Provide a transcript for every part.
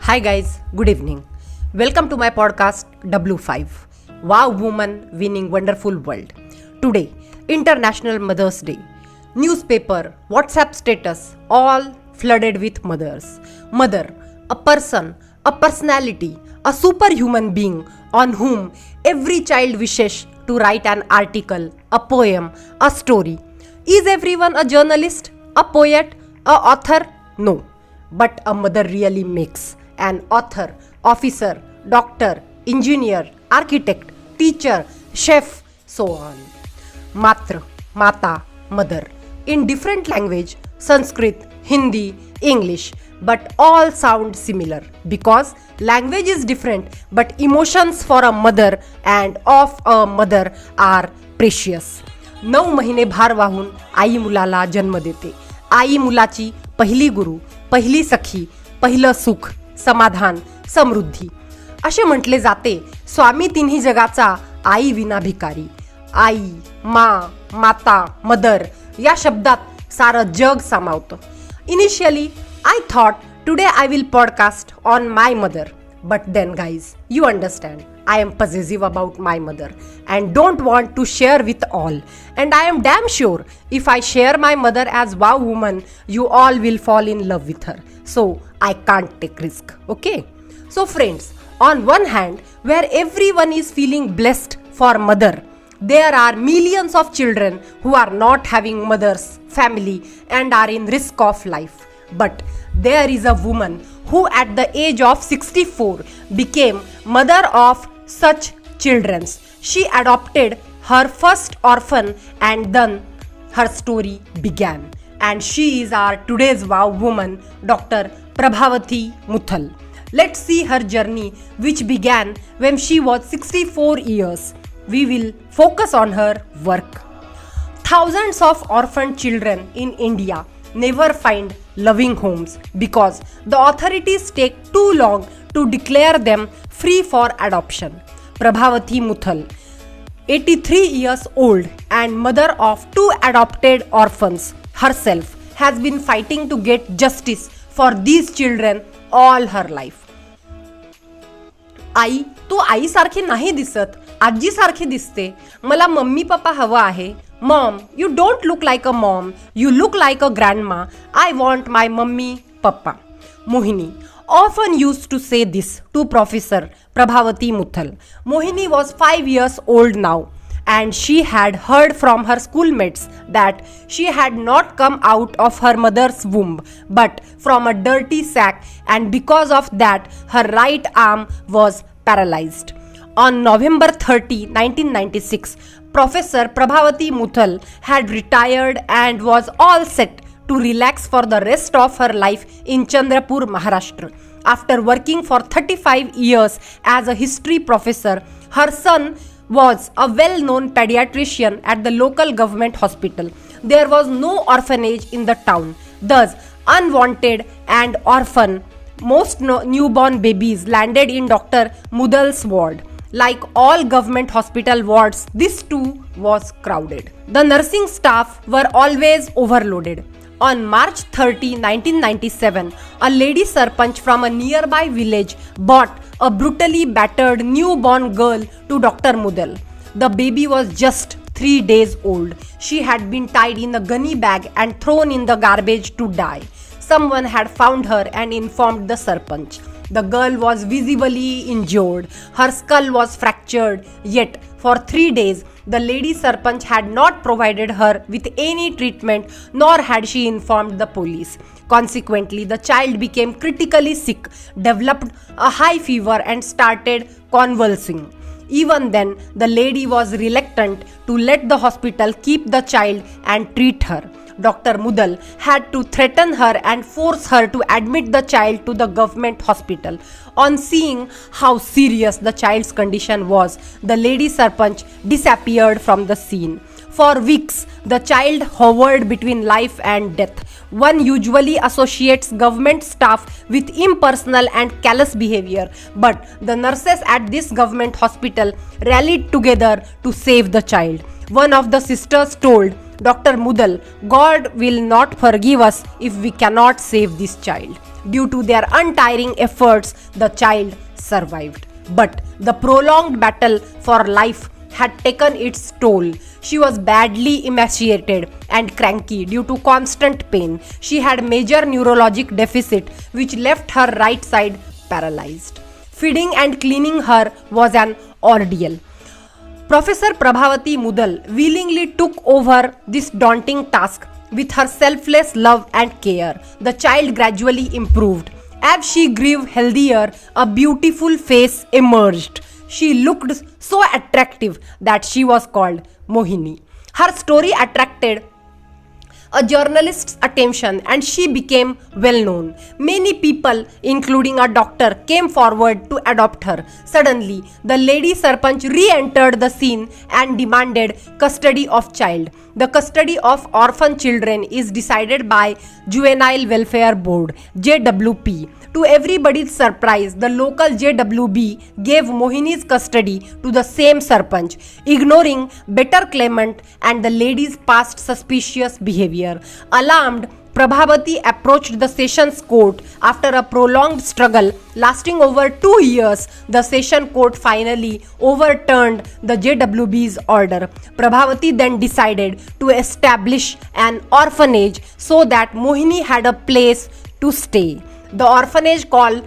Hi guys, good evening. Welcome to my podcast W5. Wow Woman Winning Wonderful World. Today, International Mother's Day. Newspaper, WhatsApp status, all flooded with mothers. Mother, a person, a personality, a superhuman being on whom every child wishes to write an article, a poem, a story. Is everyone a journalist, a poet, a author? No. But a mother really makes an author, officer, doctor, engineer, architect, teacher, chef, so on. Matra, Mata, mother. In different language, Sanskrit, Hindi, English, but all sound similar because language is different, but emotions for a mother and of a mother are precious. 9 महिने भार वाहून आई मुलाला जन्म देते. आई मुलाची पहिली गुरु, पहिली सखी, पहिलं सुख, समाधान, समृद्धी असे म्हटले जाते. स्वामी तिन्ही जगाचा आई विना भिकारी. आई, मा, माता, मदर या शब्दात सारं जग सामावतं. Initially I thought today I will podcast on my mother. But then guys, you understand, I am possessive about my mother and don't want to share with all. And I am damn sure if I share my mother as wow woman, you all will fall in love with her. So I can't take risk, okay? So friends, on one hand, where everyone is feeling blessed for mother, there are millions of children who are not having mothers, family and are in risk of life. But there is a woman who at the age of 64 became mother of such children. She adopted her first orphan and then her story began. And she is our today's wow woman, Dr. Prabhavati Muthal. Let's see her journey which began when she was 64 years. We will focus on her work. Thousands of orphan children in India never find loving homes because the authorities take too long to declare them free for adoption. Prabhavati Muthal, 83 years old and mother of 2 adopted orphans herself, has been fighting to get justice for these children all her life. आई, तू आईसारखी नाही दिसत, आजीसारखी दिसते. मला mummy papa हवं आहे. Mom, you don't look like a mom. You look like a grandma. I want my mummy, papa. Mohini often used to say this to Professor Prabhavati Muthal. Mohini was 5 years old now and she had heard from her schoolmates that she had not come out of her mother's womb but from a dirty sack, and because of that her right arm was paralyzed. On November 30, 1996, Professor Prabhavati Muthal had retired and was all set to relax for the rest of her life in Chandrapur, Maharashtra. After working for 35 years as a history professor, her son was a well-known pediatrician at the local government hospital. There was no orphanage in the town. Thus, unwanted and orphan, most newborn babies landed in Dr. Mudal's ward. Like all government hospital wards, this too was crowded. The nursing staff were always overloaded. On March 30, 1997, a lady sarpanch from a nearby village brought a brutally battered newborn girl to Dr. Mudal. The baby was just 3 days old. She had been tied in a gunny bag and thrown in the garbage to die. Someone had found her and informed the sarpanch. The girl was visibly injured. Her skull was fractured. Yet, for 3 days, the lady sarpanch had not provided her with any treatment, nor had she informed the police. Consequently, the child became critically sick, developed a high fever, and started convulsing. Even then, the lady was reluctant to let the hospital keep the child and treat her. Dr. Mudal had to threaten her and force her to admit the child to the government hospital. On seeing how serious the child's condition was, the lady sarpanch disappeared from the scene. For weeks, the child hovered between life and death. One usually associates government staff with impersonal and callous behavior, but the nurses at this government hospital rallied together to save the child. One of the sisters told Dr. Mudal, God will not forgive us if we cannot save this child. due to their untiring efforts, the child survived. But the prolonged battle for life had taken its toll. She was badly emaciated and cranky due to constant pain. She had major neurologic deficit which left her right side paralyzed. Feeding and cleaning her was an ordeal. Professor Prabhavati Muthal willingly took over this daunting task. With her selfless love and care, the child gradually improved. As she grew healthier, a beautiful face emerged. She looked so attractive that she was called Mohini. Her story attracted a journalist's attention and she became well known. Many people, including a doctor, came forward to adopt her. Suddenly, the lady Sarpanch re-entered the scene and demanded custody of child. The custody of orphan children is decided by Juvenile Welfare Board (JWP). To everybody's surprise, the local JWB gave Mohini's custody to the same Sarpanch, ignoring better claimant and the lady's past suspicious behavior. Alarmed, Prabhavati approached the Sessions Court. After a prolonged struggle lasting over 2 years, the Session Court finally overturned the JWB's order. Prabhavati then decided to establish an orphanage so that Mohini had a place to stay. The orphanage called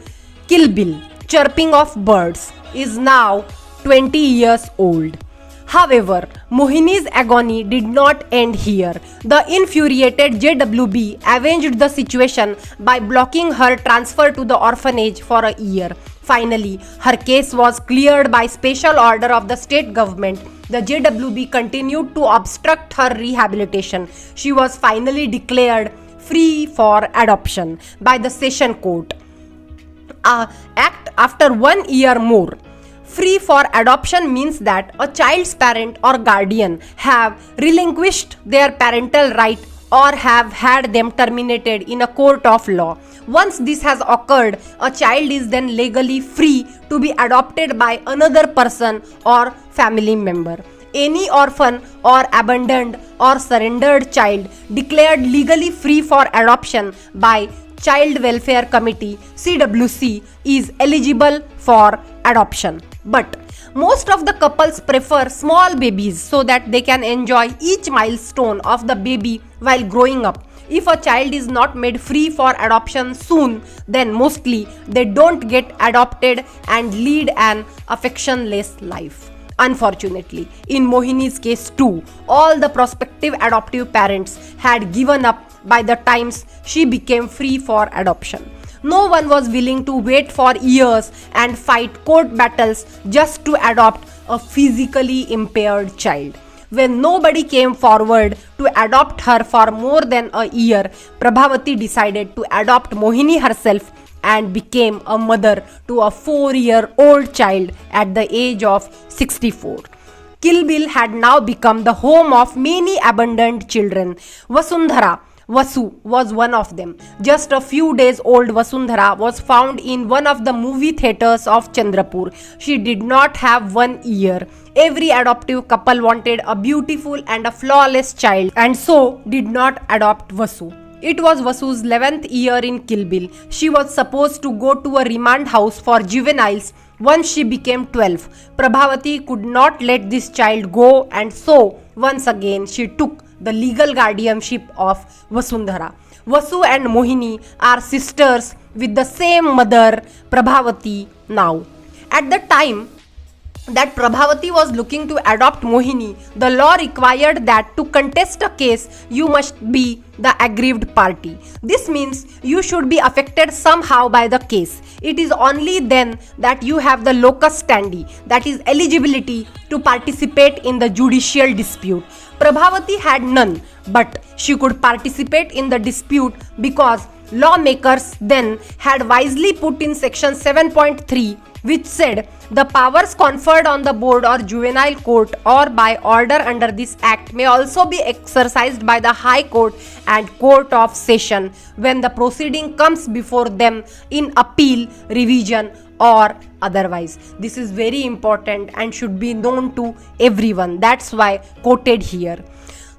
Kil-Bil, Chirping of Birds, is now 20 years old. However, Mohini's agony did not end here. The infuriated JWB avenged the situation by blocking her transfer to the orphanage for a year. Finally, her case was cleared by special order of the state government. The JWB continued to obstruct her rehabilitation. She was finally declared free for adoption by the Session Court. Act after 1 year more. Free for adoption means that a child's parent or guardian have relinquished their parental right or have had them terminated in a court of law. Once this has occurred, a child is then legally free to be adopted by another person or family member. Any orphan or abandoned or surrendered child declared legally free for adoption by Child Welfare Committee (CWC) is eligible for adoption. But most of the couples prefer small babies so that they can enjoy each milestone of the baby while growing up. If a child is not made free for adoption soon, then mostly they don't get adopted and lead an affectionless life. Unfortunately, in Mohini's case too, all the prospective adoptive parents had given up by the time she became free for adoption. No one was willing to wait for years and fight court battles just to adopt a physically impaired child. When nobody came forward to adopt her for more than a year, Prabhavati decided to adopt Mohini herself and became a mother to a 4-year-old child at the age of 64. Kil-Bil had now become the home of many abandoned children. Vasu was one of them. Just a few days old Vasundhara was found in one of the movie theaters of Chandrapur. She did not have 1 year. Every adoptive couple wanted a beautiful and a flawless child and so did not adopt Vasu. It was Vasu's 11th year in Kil-Bil. She was supposed to go to a remand house for juveniles once she became 12. Prabhavati could not let this child go and so once again she took the legal guardianship of Vasundhara. Vasu and Mohini are sisters with the same mother, Prabhavati, now. At the time that Prabhavati was looking to adopt Mohini, the law required that to contest a case, you must be the aggrieved party. This means you should be affected somehow by the case. It is only then that you have the locus standi, that is eligibility to participate in the judicial dispute. Prabhavati had none, but she could participate in the dispute because lawmakers then had wisely put in section 7.3, which said the powers conferred on the board or juvenile court or by order under this act may also be exercised by the High Court and Court of Session when the proceeding comes before them in appeal, revision or otherwise. This is very important and should be known to everyone. That's why quoted here.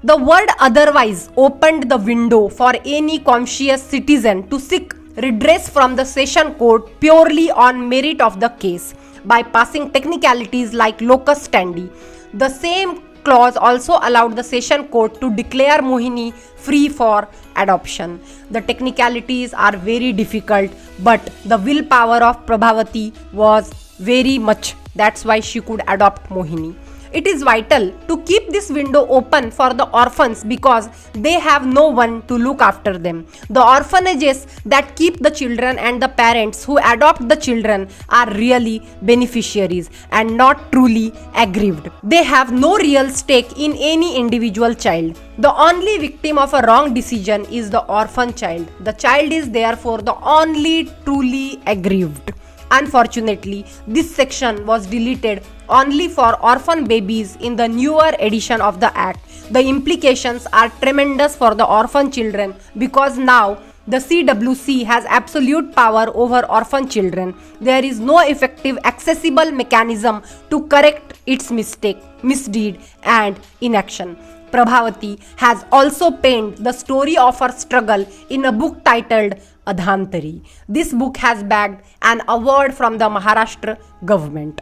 The word otherwise opened the window for any conscious citizen to seek redress from the session court purely on merit of the case by passing technicalities like locus standi. The same clause also allowed the session court to declare Mohini free for adoption. The technicalities are very difficult, but the willpower of Prabhavati was very much. That's why she could adopt Mohini. It is vital to keep this window open for the orphans because they have no one to look after them. The orphanages that keep the children and the parents who adopt the children are really beneficiaries and not truly aggrieved. They have no real stake in any individual child. The only victim of a wrong decision is the orphan child. The child is therefore the only truly aggrieved. Unfortunately, this section was deleted only for orphan babies in the newer edition of the Act. The implications are tremendous for the orphan children because now the CWC has absolute power over orphan children. There is no effective accessible mechanism to correct its mistake, misdeed and inaction. Prabhavati has also penned the story of her struggle in a book titled Adhantari. This book has bagged an award from the Maharashtra government.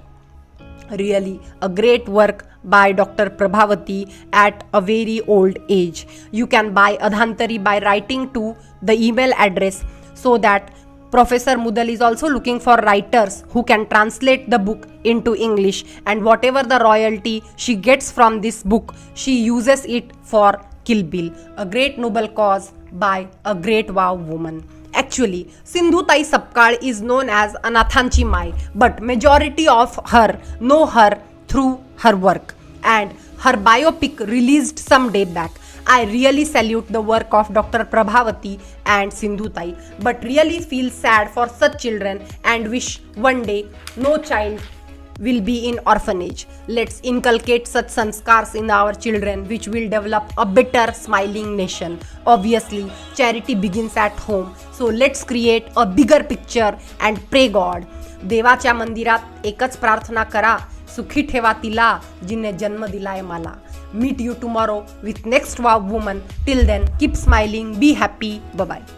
Really a great work by Dr. Prabhavati at a very old age. You can buy Adhantari by writing to the email address so that Professor Muthal is also looking for writers who can translate the book into English, and whatever the royalty she gets from this book, she uses it for Kil-Bil, a great noble cause by a great wow woman. Actually, Sindhutai Sapkal is known as Anathanchi Mai, but majority of her know her through her work and her biopic released some day back. I really salute the work of Dr. Prabhavati and Sindhutai, but really feel sad for such children and wish one day no child will be in orphanage. Let's inculcate such sanskars in our children which will develop a better smiling nation. Obviously, charity begins at home. So let's create a bigger picture and pray God. देवाच्या मंदिरात एकच प्रार्थना करा, सुखी ठेवा तिला जिने जन्म दिलाय मला. Meet you tomorrow with next wow woman. Till then, keep smiling, be happy. Bye bye.